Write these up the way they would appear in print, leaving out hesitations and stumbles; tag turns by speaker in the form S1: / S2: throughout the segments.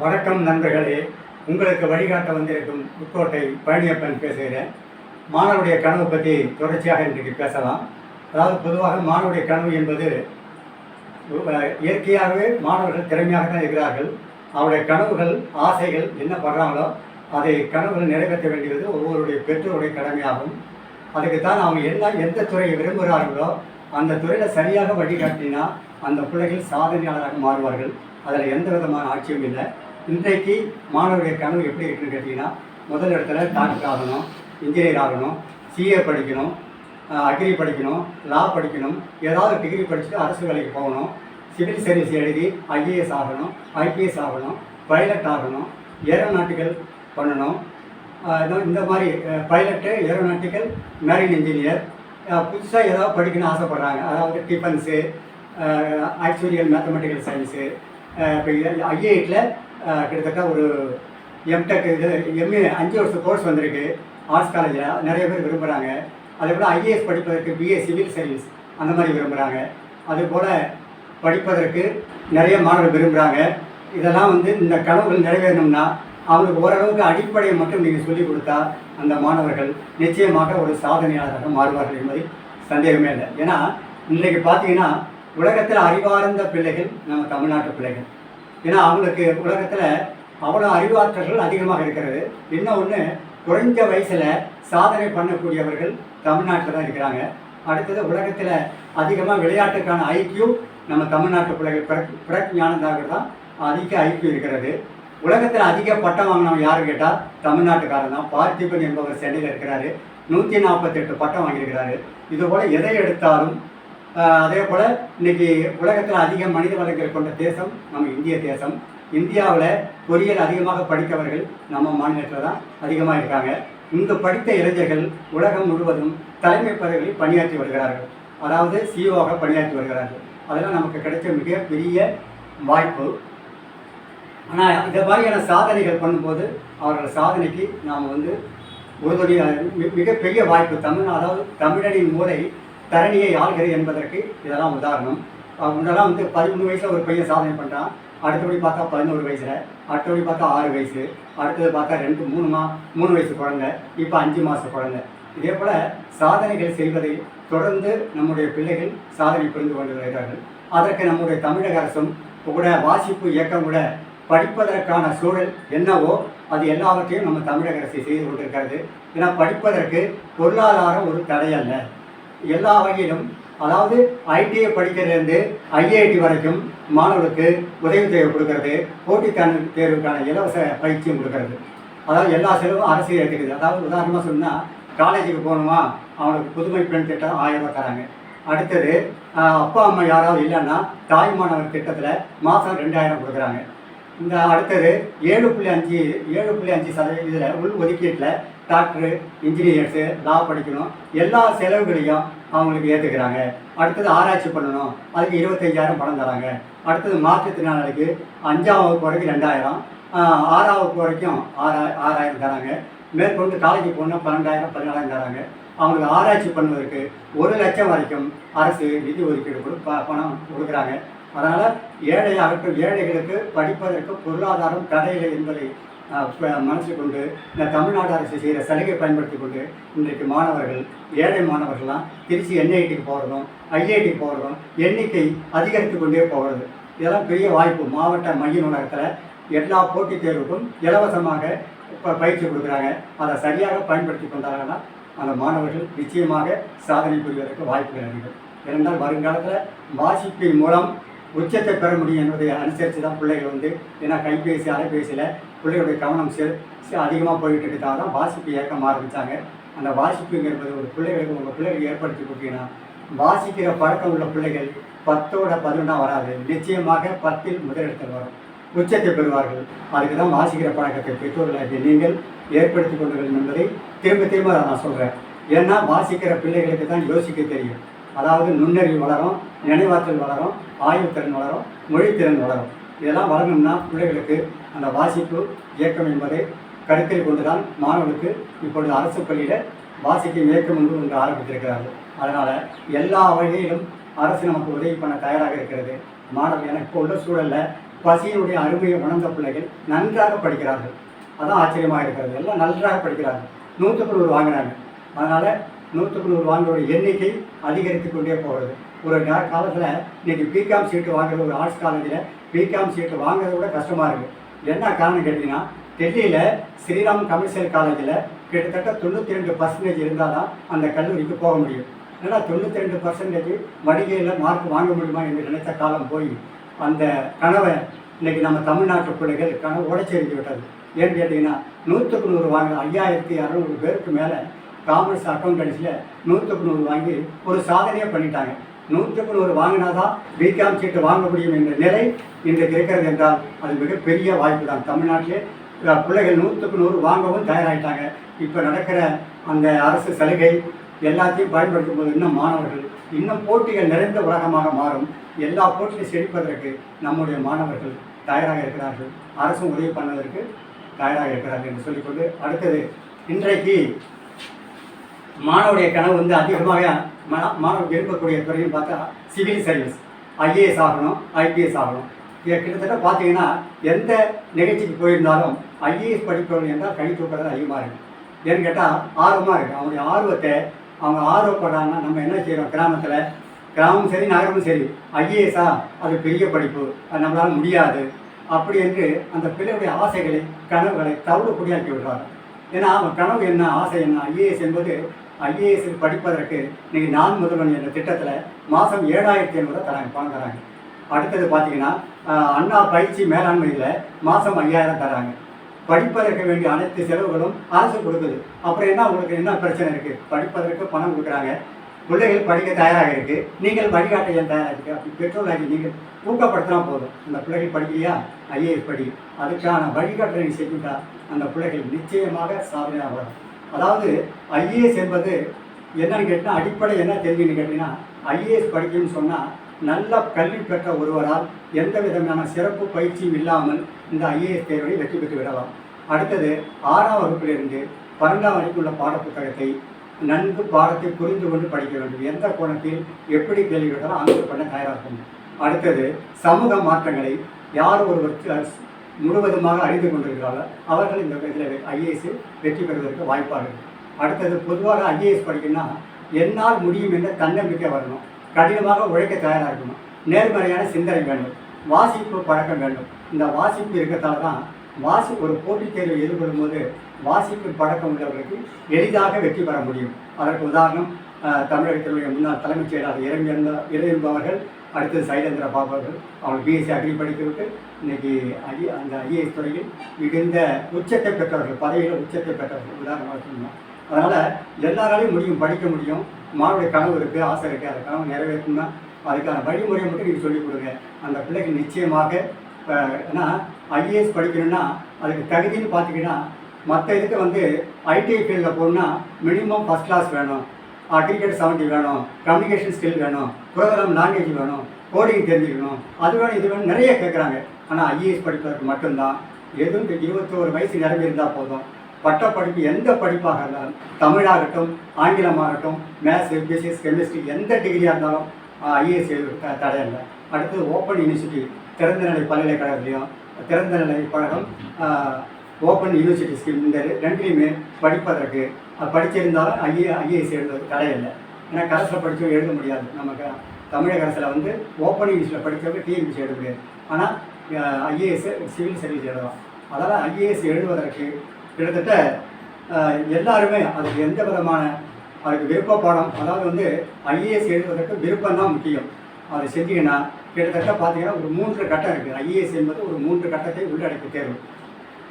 S1: வணக்கம் நண்பர்களே, உங்களுக்கு வழிகாட்ட வந்திருக்கும் புதுக்கோட்டை பழனியப்பன் பேசுகிறேன். மாணவருடைய கனவு பற்றி தொடர்ச்சியாக இன்றைக்கு பேசலாம். அதாவது பொதுவாக மாணவருடைய கனவு என்பது இயற்கையாகவே மாணவர்கள் திறமையாக தான் இருக்கிறார்கள். அவருடைய கனவுகள், ஆசைகள் என்ன பண்ணுறாங்களோ அதை கனவுகள் நிறைவேற்ற வேண்டியது ஒவ்வொருடைய பெற்றோருடைய கடமையாகும். அதுக்குத்தான் அவங்க எந்த துறையை விரும்புகிறார்களோ அந்த துறையில் சரியாக வழிகாட்டினா அந்த பிள்ளைகள் சாதனையாளராக மாறுவார்கள். அதில் எந்த விதமான ஆட்சியும் இல்லை. இன்றைக்கு மாணவருடைய கனவு எப்படி இருக்குன்னு கேட்டிங்கன்னா, முதல் இடத்துல டாக்டர் ஆகணும், இன்ஜினியர் ஆகணும், சிஏ படிக்கணும், அக்ரி படிக்கணும், லா படிக்கணும், ஏதாவது டிகிரி படிச்சுட்டு அரசு வேலைக்கு போகணும், சிவில் சர்வீஸ் எழுதி ஐஏஎஸ் ஆகணும், ஐபிஎஸ் ஆகணும், பைலட் ஆகணும், ஏரோநாட்டிக்கல் பண்ணணும். இந்த மாதிரி பைலட்டு, ஏரோநாட்டிக்கல், மேரின் இன்ஜினியர், புதுசாக ஏதாவது படிக்கணும்னு ஆசைப்பட்றாங்க. அதாவது டிஃபென்ஸு, ஆக்சுவரியல் மேத்தமெட்டிக்கல் சயின்ஸு. இப்போ ஐஐடியில் கிட்டத்தட்ட ஒரு எம்டெக் இது எம்ஏ 5 வருஷம் கோர்ஸ் வந்திருக்கு ஆர்ட்ஸ் காலேஜில். நிறைய பேர் விரும்புகிறாங்க. அதே போல் ஐஏஎஸ் படிப்பதற்கு பிஏ சிவில் சர்வீஸ் அந்த மாதிரி விரும்புகிறாங்க. அதுபோல் படிப்பதற்கு நிறைய மாணவர்கள் விரும்புகிறாங்க. இதெல்லாம் இந்த கனவுகள் நிறைவேறணும்னா அவங்களுக்கு ஓரளவுக்கு அடிப்படையை மட்டும் நீங்கள் சொல்லிக் கொடுத்தா அந்த மாணவர்கள் நிச்சயமாக ஒரு சாதனையாளராக மாறுவார்கள் என்பதில் சந்தேகமே இல்லை. ஏன்னா இன்றைக்கு பார்த்தீங்கன்னா உலகத்தில் அறிவார்ந்த பிள்ளைகள் நம்ம தமிழ்நாட்டு பிள்ளைகள். ஏன்னா அவங்களுக்கு உலகத்தில் அவ்வளோ அறிவாற்றல்கள் அதிகமாக இருக்கிறது. இன்னொன்று, குறைஞ்ச வயசில் சாதனை பண்ணக்கூடியவர்கள் தமிழ்நாட்டில் தான் இருக்கிறாங்க. அடுத்தது, உலகத்தில் அதிகமாக விளையாட்டுக்கான ஐக்கியூ நம்ம தமிழ்நாட்டு பிள்ளைகள் பிரக் ஞானதாகர் தான் அதிக ஐக்கியூ இருக்கிறது. உலகத்தில் அதிக பட்டம் வாங்கினவங்க யார் கேட்டால் தமிழ்நாட்டுக்காரன் தான். பார்த்திபன் என்பவர் சென்னையில் இருக்கிறாரு, 148 பட்டம் வாங்கியிருக்கிறாரு. இதுபோல் எதை எடுத்தாலும் அதே போல் இன்றைக்கி உலகத்தில் அதிக மனித வளங்கள் கொண்ட தேசம் நம்ம இந்திய தேசம். இந்தியாவில் பொறியியல் அதிகமாக படித்தவர்கள் நம்ம மாநிலத்தில் தான் அதிகமாக இருக்காங்க. இங்கு படித்த இளைஞர்கள் உலகம் முழுவதும் தலைமை பதவிகளில் பணியாற்றி வருகிறார்கள். அதாவது சிஓவாக பணியாற்றி வருகிறார்கள். அதெல்லாம் நமக்கு கிடைச்ச மிகப்பெரிய வாய்ப்பு. ஆனால் இந்த மாதிரியான சாதனைகள் பண்ணும்போது அவர்கள் சாதனைக்கு நாம் உறுதுணைய மிகப்பெரிய வாய்ப்பு. அதாவது தமிழனின் மூளை தரணியை ஆள்கிறது என்பதற்கு இதெல்லாம் உதாரணம். முன்னெல்லாம் 13 வயசில் ஒரு பையன் சாதனை பண்ணுறான். அடுத்தபடி பார்த்தா 11 வயசில், அடுத்தபடி பார்த்தா 6 வயசு, அடுத்தது பார்த்தா 3 வயசு குழந்தை, இப்போ 5 மாத குழந்தை. இதே போல் சாதனைகள் செய்வதை தொடர்ந்து நம்முடைய பிள்ளைகள் சாதனை புரிந்து கொண்டு வருகிறார்கள். அதற்கு நம்முடைய தமிழக அரசும் கூட வாசிப்பு இயக்கம் கூட படிப்பதற்கான சூழல் என்னவோ அது எல்லாவற்றையும் நம்ம தமிழக அரசு செய்து கொண்டிருக்கிறது. ஏன்னா படிப்பதற்கு பொருளாதாரம் ஒரு தடையல்ல. எல்லா வகையிலும், அதாவது ஐடிஐ படிக்கிறதுலேருந்து ஐஐடி வரைக்கும் மாணவர்களுக்கு உதவித்தொகை கொடுக்கறது, போட்டித் தேர்வுக்கான இலவச பயிற்சியும் கொடுக்கறது. அதாவது எல்லா செலவும் அரசு எடுத்துக்குது. அதாவது உதாரணமாக சொன்னால், காலேஜுக்கு போகணுமா அவனுக்கு புதுமை பெண் திட்டம் 1000 ரூபா தராங்க. அடுத்தது, அப்பா அம்மா யாராவது இல்லைன்னா தாய்மானவர் திட்டத்தில் மாதம் 2000 கொடுக்குறாங்க. இந்த அடுத்தது 7.5% இதில் உள் ஒதுக்கீட்டில் டாக்டரு, இன்ஜினியர்ஸு, லா படிக்கணும், எல்லா செலவுகளையும் அவங்களுக்கு ஏற்றுக்கிறாங்க. அடுத்தது ஆராய்ச்சி பண்ணணும், அதுக்கு 25,000 பணம் தராங்க. அடுத்தது மாற்றுத்திறனாளிக்கு 5ஆம் வகுப்பு வரைக்கும் 2000, 6ஆம் வகுப்பு வரைக்கும் 6000 தராங்க. மேற்கொண்டு காலேஜுக்கு போனால் 12,000, 14,000 தராங்க. அவங்களுக்கு ஆராய்ச்சி பண்ணுவதற்கு 1 லட்சம் வரைக்கும் அரசு நிதி ஒதுக்கீடு பணம் கொடுக்குறாங்க. அதனால் ஏழைகளுக்கு படிப்பதற்கு பொருளாதாரம் தடையில்லை என்பதை மனசில் கொண்டு இந்த தமிழ்நாடு அரசு செய்கிற சலுகை பயன்படுத்தி கொண்டு இன்றைக்கு மாணவர்கள், ஏழை மாணவர்கள்லாம் திருச்சி என்ஐடிக்கு போகிறதும் ஐஐடிக்கு போகிறதும் எண்ணிக்கை அதிகரித்து கொண்டே போகிறது. இதெல்லாம் பெரிய வாய்ப்பு. மாவட்ட மைய நூலகத்தில் எல்லா போட்டித் தேர்வுக்கும் இலவசமாக பயிற்சி கொடுக்குறாங்க. அதை சரியாக பயன்படுத்தி கொண்டாங்கன்னா அந்த மாணவர்கள் நிச்சயமாக சாதனை புரிவதற்கு வாய்ப்புகள் அதிகம். ஏனென்றால் வருங்காலத்தில் வாசிப்பின் மூலம் உச்சத்தை பெற முடியும் என்பதை அனுசரித்து தான் பிள்ளைகள் ஏன்னா கைபேசி, அலைபேசியில் பிள்ளைகளுடைய கவனம் அதிகமாக போயிட்டு இருக்கிறதாக தான் வாசிப்பு இயக்கம் ஆரம்பித்தாங்க. அந்த வாசிப்புங்கிறது ஒரு உங்கள் பிள்ளைகளுக்கு ஏற்படுத்தி கொடுத்தீங்கன்னா வாசிக்கிற பழக்கம் உள்ள பிள்ளைகள் 10ஓட 11 வராது, நிச்சயமாக 10இல் முதலிடத்தில் வரும், உச்சத்தை பெறுவார்கள். அதுக்கு தான் வாசிக்கிற பழக்கத்தை பெற்றோர்களாக நீங்கள் ஏற்படுத்தி கொள்ளுங்கள் என்பதை திரும்ப நான் சொல்கிறேன். ஏன்னா வாசிக்கிற பிள்ளைகளுக்கு தான் யோசிக்க தெரியும். அதாவது நுண்ணறிவு வளரும், நினைவாற்றல் வளரும், ஆய்வுத்திறன் வளரும், மொழித்திறன் வளரும். இதெல்லாம் வளரணும்னா பிள்ளைகளுக்கு அந்த வாசிப்பு இயக்கம் என்பதை கருத்தில் கொண்டு தான் மாணவர்களுக்கு இப்பொழுது அரசு பள்ளியில் வாசிக்கும் இயக்கம் ஒன்று ஆரம்பித்திருக்கிறார்கள். அதனால் எல்லா வகையிலும் அரசு நமக்கு உதவி பண்ண தயாராக இருக்கிறது. மாணவர்கள் எனக்கு இப்போ உள்ள சூழலில் பசியினுடைய அருமையை உணர்ந்த பிள்ளைகள் நன்றாக படிக்கிறார்கள். அதான் ஆச்சரியமாக இருக்கிறது. எல்லாம் நன்றாக படிக்கிறார்கள். 100க்கு 100 வாங்குறாங்க. அதனால் 100க்கு 100 வாங்குற எண்ணிக்கை அதிகரித்து கொண்டே போகிறது. ஒரு காலத்தில் இன்றைக்கி பிகாம் சீட்டு வாங்குறது, ஒரு ஆர்ட்ஸ் காலேஜில் பிகாம் சீட்டு வாங்குறத விட கஷ்டமாக இருக்குது. என்ன காரணம் கேட்டிங்கன்னா, டெல்லியில் ஸ்ரீராம் கமர்ஷியல் காலேஜில் கிட்டத்தட்ட 92% இருந்தால் தான் அந்த கல்லூரிக்கு போக முடியும். ஏன்னா 92% வணிகையில் மார்க் வாங்க முடியுமா என்று நினைத்த காலம் போய் அந்த கனவை இன்றைக்கி நம்ம தமிழ்நாட்டு பிள்ளைகள் கனவு உடைச்செறிந்து விட்டது. ஏன்னு கேட்டிங்கன்னா, 100க்கு 100 வாங்கின 5600 பேருக்கு மேலே காமர்ஸ் அக்கௌண்டன்ஸில் 100க்கு 100 வாங்கி ஒரு சாதனையே பண்ணிட்டாங்க. 100க்கு 100 வாங்கினா தான் பிகாம் சீட்டு வாங்க முடியும் என்ற நிலை இன்றைக்கு இருக்கிறது என்றால் அது மிகப்பெரிய வாய்ப்பு தான். தமிழ்நாட்டிலே பிள்ளைகள் 100க்கு 100 வாங்கவும் தயாராகிட்டாங்க. இப்போ நடக்கிற அந்த அரசு சலுகை எல்லாத்தையும் பயன்படுத்தும் போது இன்னும் மாணவர்கள் இன்னும் போட்டிகள் நிறைந்த உலகமாக மாறும். எல்லா போட்டியும் செழிப்பதற்கு நம்முடைய மாணவர்கள் தயாராக இருக்கிறார்கள். அரசும் உதவி பண்ணுவதற்கு தயாராக இருக்கிறார்கள் என்று சொல்லிக்கொண்டு, அடுத்தது இன்றைக்கு மாணவருடைய கனவு அதிகமாக மாணவர் விரும்பக்கூடிய துறைன்னு பார்த்தா சிவில் சர்வீஸ், ஐஏஎஸ் ஆகணும், ஐபிஎஸ் ஆகணும். இதை கிட்டத்தட்ட பார்த்தீங்கன்னா எந்த நிகழ்ச்சிக்கு போயிருந்தாலும் ஐஏஎஸ் படிப்பவர்கள் என்றால் கை தூக்கிறது அதிகமாக இருக்குது. ஏன்னு கேட்டால் ஆர்வமாக இருக்குது. அவங்களுடைய ஆர்வத்தை அவங்க ஆர்வப்படுறாங்கன்னா நம்ம என்ன செய்கிறோம், கிராமமும் சரி நகரமும் சரி, ஐஏஎஸ்ஸா அது பெரிய படிப்பு, அது நம்மளால் முடியாது அப்படி என்று அந்த பிள்ளையுடைய ஆசைகளை கனவுகளை தவிடுபடியாக்கி விடுறாங்க. ஏன்னா அவன் கனவு என்ன, ஆசை என்ன, ஐஏஎஸ் என்பது ஐஏஎஸ் படிப்பதற்கு இன்றைக்கி நான் முதல்வன் என்ற திட்டத்தில் மாதம் 7500 தராங்க, பணம் தராங்க. அடுத்தது பார்த்தீங்கன்னா அண்ணா பயிற்சி மேலாண்மையில் மாதம் 5000 தராங்க. படிப்பதற்கு வேண்டிய அனைத்து செலவுகளும் அரசு கொடுக்குது. அப்புறம் என்ன உங்களுக்கு என்ன பிரச்சனை இருக்குது? படிப்பதற்கு பணம் கொடுக்குறாங்க, பிள்ளைகள் படிக்க தயாராக இருக்குது, நீங்கள் வழிகாட்ட ஏன் தயாராக இருக்குது? அப்படி பெற்றோராகி நீங்கள் ஊக்கப்படுத்தினா போதும். அந்த பிள்ளைகள் படிக்கலையா, ஐஏஎஸ் படி, அதுக்கான வழிகாட்டலை செஞ்சுட்டா அந்த பிள்ளைகள் நிச்சயமாக சாதனையாக வரும். அதாவது ஐஏஎஸ் என்பது என்னன்னு கேட்டால் அடிப்படை என்ன தெரிஞ்சுன்னு கேட்டிங்கன்னா, ஐஏஎஸ் படிக்கணும்னு சொன்னால் நல்ல கல்வி பெற்ற ஒருவரால் எந்த விதமான சிறப்பு பயிற்சியும் இல்லாமல் இந்த ஐஏஎஸ் தேர்வை வெற்றி பெற்று விடலாம். அடுத்தது 6ஆம் வகுப்பிலிருந்து 12ஆம் வரைக்கும் உள்ள பாடப்புத்தகத்தை நன்கு பாடத்தை புரிந்து கொண்டு படிக்க வேண்டும். எந்த கோணத்தில் எப்படி கேள்வி கேட்டாலும் ஆன்சர் பண்ண தயாராக இருக்கும். அடுத்தது சமூக மாற்றங்களை யார் ஒருவர் முழுவதுமாக அறிந்து கொண்டிருக்கிறார்களோ அவர்கள் இந்த இதில் ஐஏஎஸ் வெற்றி பெறுவதற்கு வாய்ப்பாக இருக்குது. அடுத்தது பொதுவாக ஐஏஎஸ் படிக்கணும்னா என்னால் முடியும் என்ற தன்னம்பிக்கை வரணும், கடினமாக உழைக்க தயாராக இருக்கணும், நேர்மறையான சிந்தனை வேண்டும், வாசிப்பு பழக்கம் வேண்டும். இந்த வாசிப்பு இருக்கிறதால தான் ஒரு போட்டித் தேர்வை எதிர்கொள்ளும் போது வாசிப்பு பழக்கம் உள்ளவர்களுக்கு எளிதாக வெற்றி பெற முடியும். அதற்கு உதாரணம் தமிழகத்தினுடைய முன்னாள் தலைமைச் செயலாளர் இறையன்பவர்கள், அடுத்தது சைலேந்திர பாபு அவர்கள். அவங்க பிஎஸ்சி அக்ரி படித்துவிட்டு இன்றைக்கி அந்த ஐஏஎஸ் துறையில் மிகுந்த உச்சத்தை பெற்றவர்கள், பதவியில் உச்சத்தை பெற்றவர்கள் உதாரணமாக சொல்லணும். அதனால் எல்லாராலையும் முடியும், படிக்க முடியும். மாணவருடைய கனவு இருக்குது, ஆசை இருக்குது, அந்த கனவு நிறைவேற்றணும்னா அதுக்கான வழிமுறையை மட்டும் நீங்கள் சொல்லிக் கொடுங்க. அந்த பிள்ளைகள் நிச்சயமாக ஏன்னா ஐஏஎஸ் படிக்கணும்னா அதுக்கு தகுதின்னு பார்த்தீங்கன்னா மற்ற இதுக்கு ஐடிஐ ஃபீல்டில் போகணுன்னா மினிமம் ஃபஸ்ட் கிளாஸ் வேணும், கிரிக்கெட் 70 வேணும், கம்யூனிகேஷன் ஸ்கில் வேணும், ப்ரோக்ராம் லாங்குவேஜ் வேணும், கோடிங் தெரிஞ்சுக்கணும், அது வேணும் இது வேணும் நிறைய கேட்குறாங்க. ஆனால் ஐஏஎஸ் படிப்பதற்கு மட்டும்தான் எதுவும் 21 வயசு நிரம்பியிருந்தால் போதும். பட்டப்படிப்பு எந்த படிப்பாக இருந்தாலும், தமிழாகட்டும், ஆங்கிலமாகட்டும், மேத்ஸ், பிசிக்ஸ், கெமிஸ்ட்ரி, எந்த டிகிரியாக இருந்தாலும் ஐஏஎஸ் தடையில்லை. அடுத்தது ஓப்பன் யூனிவர்சிட்டி, திறந்தநிலை பல்கலைக்கழகத்துலையும் திறந்தநிலை பழகம், ஓப்பன் யூனிவர்சிட்டி ஸ்கீம், இந்த ரெண்டுலேயுமே படிப்பதற்கு படிச்சிருந்தாலும் ஐஏஎஸ் எழுதுவது தடையில்லை. ஏன்னா கரஸில் படித்து எழுத முடியாது. நமக்கு தமிழக அரசில் ஓப்பன் யூனிவர்சிட்டியில் படித்தவங்க டிஎன்பிசி எழுத முடியாது. ஆனால் ஐஏஎஸ் சிவில் சர்வீஸ் எழுதலாம். அதனால் ஐஏஎஸ் எழுதுவதற்கு கிட்டத்தட்ட எல்லாருமே அதுக்கு எந்த விதமான அதுக்கு விருப்ப பாடம், அதாவது ஐஏஎஸ் எழுதுவதற்கு விருப்பம் தான் முக்கியம். அதை செஞ்சீங்கன்னா கிட்டத்தட்ட பார்த்தீங்கன்னா ஒரு 3 கட்டம் இருக்குது. ஐஏஎஸ் என்பது ஒரு 3 கட்டத்தை உள்ளடக்கி தேர்வு.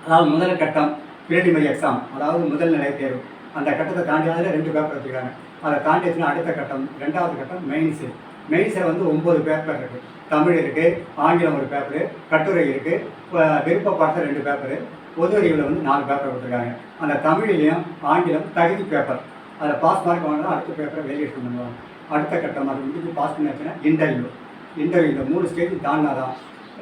S1: அதாவது முதல் கட்டம் பிரிலிமினரி எக்ஸாம், அதாவது முதல் நிலை தேர்வு. அந்த கட்டத்தை தாண்டி அதில் 2 பேப்பர் வச்சுருக்காங்க. அதை தாண்டிச்சுன்னா அடுத்த கட்டம், 2வது கட்டம் மெயின்ஸு. மெயின்ஸில் 9 பேப்பர் இருக்குது. தமிழ் இருக்குது, ஆங்கிலம் ஒரு பேப்பரு, கட்டுரை இருக்குது, விருப்ப பாடத்தில் 2 பேப்பரு, பொது அறிவில் 4 பேப்பர் கொடுத்துருக்காங்க. அந்த தமிழ்லேயும் ஆங்கிலம் தகுதி பேப்பர், அதில் பாஸ் மார்க் வாங்கினா அடுத்த பேப்பரை வேலியேஷன் பண்ணுவாங்க. அடுத்த கட்டம் அது முடிஞ்சு பாஸ் பண்ணியாச்சுன்னா இன்டர்வியூ. இந்த 3 ஸ்டேஜ் தாண்டினா தான்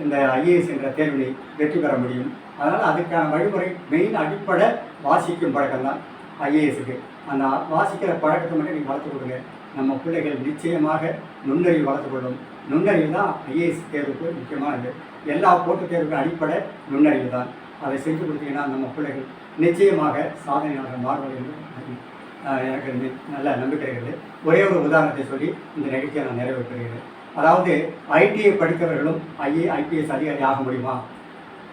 S1: இந்த ஐஏஎஸ் என்ற தேர்வினை வெற்றி பெற முடியும். அதனால் அதுக்கான வழிமுறை மெயின் அடிப்படை வாசிக்கும் பழக்கம் தான் ஐஏஎஸ்க்கு. அந்த வாசிக்கிற பழக்கத்தை மட்டும் நீங்கள் வளர்த்து கொடுங்க. நம்ம பிள்ளைகள் நிச்சயமாக நுண்ணறிவு வளர்த்து கொள்ளும். நுண்ணறிவு தான் ஐஏஎஸ் தேர்வுக்கு முக்கியமானது. எல்லா போட்டித் தேர்வுக்கும் அடிப்படை நுண்ணறிவு தான். அதை செஞ்சு கொடுத்தீங்கன்னா நம்ம பிள்ளைகள் நிச்சயமாக சாதனையாளர் மாறுவது என்று எனக்கு நல்ல நம்பிக்கை இருக்குது. ஒரே ஒரு உதாரணத்தை சொல்லி இந்த நிகழ்ச்சியை நான் நிறைவு பெறுகிறேன். அதாவது ஐடிஐ படித்தவர்களும் ஐபிஎஸ் அதிகாரி ஆக முடியுமா?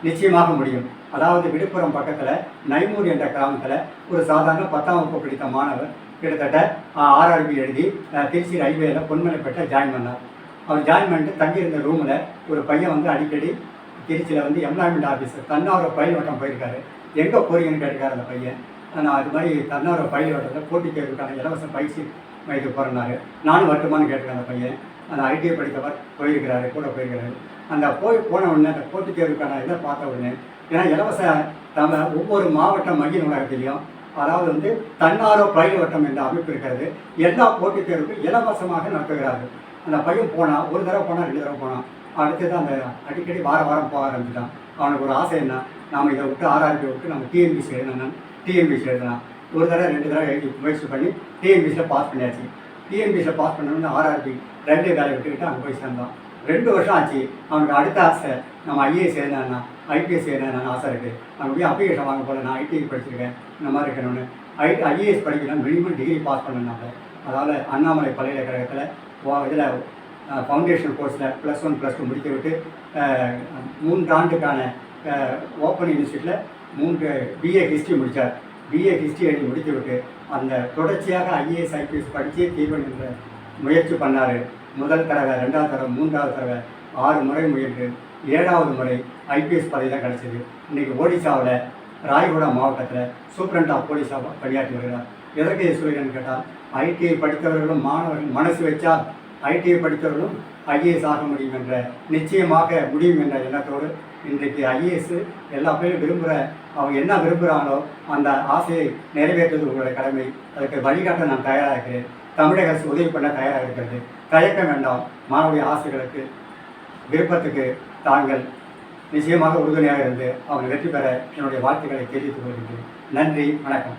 S1: நிச்சயமாக முடியும். அதாவது விழுப்புரம் பக்கத்தில் நைமூர் என்ற கிராமத்தில் ஒரு சாதாரண 10ஆம் வகுப்பு படித்த மாணவர் கிட்டத்தட்ட ஆர்ஆர்பி எழுதி திருச்சி ரயில்வேல பொன்மலைப்பேட்டை ஜாயின் பண்ணார். அவர் ஜாயின் பண்ணிட்டு தங்கியிருந்த ரூமில் ஒரு பையன் வந்து அடிக்கடி திருச்சியில் வந்து எம்ப்ளாய்மெண்ட் ஆஃபீஸர் தன்னார்வ பயில் வட்டம் போயிருக்காரு. எங்கே போறீங்கன்னு கேட்டுக்காரு அந்த பையன். நான் அது மாதிரி தன்னார்வ பயில் வட்டத்தில் போட்டித் தேர்வுக்கான இலவச பயிற்சி மையத்துக்கு போகிறனாரு. நானும் வரட்டுமான்னு கேட்டுருக்கேன். அந்த பையன் அந்த ஐடிஐ படித்தவர் போயிருக்கிறாரு, கூட போயிருக்கிறாரு. அந்த போன உடனே அந்த போட்டித் தேர்வுக்கான இதை பார்த்த உடனே, ஏன்னா இலவச ஒவ்வொரு மாவட்ட மைய நூலகத்திலையும் அதாவது வந்து தன்னார்வ பயில் வட்டம் என்ற அமைப்பு இருக்கிறது. எல்லா போட்டித் தேர்வுக்கும் இலவசமாக நடத்துகிறார்கள். அந்த பையன் போனால் ஒரு தடவை போனால் 2 தடவை போனான். அடுத்தது அந்த அடிக்கடி வாரம் போக ஆரம்பிச்சிட்டான். அவனுக்கு ஒரு ஆசை என்ன, நாம் இதை விட்டு ஆர்ஆர்பி விட்டு நம்ம டிஎன்பிசி எழுதலாம். ஒரு தடவை 2 தடவை எழுதி முயற்சி பண்ணி டிஎன்பிசியில் பாஸ் பண்ணியாச்சு. டிஎன்பிசியில் பாஸ் பண்ணணும்னு ஆர்ஆர்பி ரயில்வே வேலை விட்டுக்கிட்டு அங்கே போய் சேர்ந்தான். 2 வருஷம் ஆச்சு. அவனுக்கு அடுத்த ஆசை நம்ம ஐஏஎஸ் எழுதினா ஐபிஎஸ் எழுதினான்னு ஆசை இருக்குது. அங்கே போய் அப்ளிகேஷன் வாங்க போல, நான் ஐடிஐ படிச்சிருக்கேன், இந்த மாதிரி இருக்கணும்னு. ஐஏஎஸ் படிக்கணும், மினிமம் டிகிரி பாஸ் பண்ணணும்னாங்க. அதாவது அண்ணாமலை பல்கலைக்கழகத்தில் இதில் ஃபவுண்டேஷன் கோர்ஸில் +1 +2 முடித்து விட்டு 3 ஆண்டுக்கான ஓப்பன் யூனிவர்சிட்டியில் 3 பிஏ ஹிஸ்ட்ரி முடித்தார். பிஏ ஹிஸ்ட்ரி எழுதி முடித்து விட்டு அந்த தொடர்ச்சியாக ஐஏஎஸ் ஐபிஎஸ் படித்தே தீர்வு முயற்சி பண்ணார். முதல் தடவை, 2ஆவது தடவை, 3ஆவது தடவை 6 முறை முயன்று 7ஆவது முறை ஐபிஎஸ் பதவி தான் கிடச்சிது. இன்றைக்கி ஒடிசாவில் ராய்கோடா மாவட்டத்தில் சூப்பரண்ட் ஆஃப் போலீஸாக பணியாற்றி வருகிறார். எதற்கு சொல்கிறேன்னு கேட்டால், ஐடிஐ படித்தவர்களும் மாணவர்கள் மனசு வச்சால் ஐடிஐ படித்தவர்களும் ஐஏஎஸ் ஆக முடியும் என்ற நிச்சயமாக முடியும் என்ற எண்ணத்தோடு இன்றைக்கு ஐஏஎஸ் எல்லா பேரும் அவங்க என்ன விரும்புகிறாங்களோ அந்த ஆசையை நிறைவேற்றுவது உங்களுடைய கடமை. அதுக்கு வழிகாட்ட நான் தயாராக இருக்கிறேன். தமிழக அரசு உதவி பண்ண தயாராக இருக்கிறது. தயக்கம் வேண்டாம். மாணவருடைய ஆசைகளுக்கு விருப்பத்துக்கு தாங்கள் நிச்சயமாக உறுதுணையாக இருந்து அவங்க வெற்றி பெற என்னுடைய வாழ்த்துக்களை தெரிவித்துக் கொள்கின்றேன். நன்றி, வணக்கம்.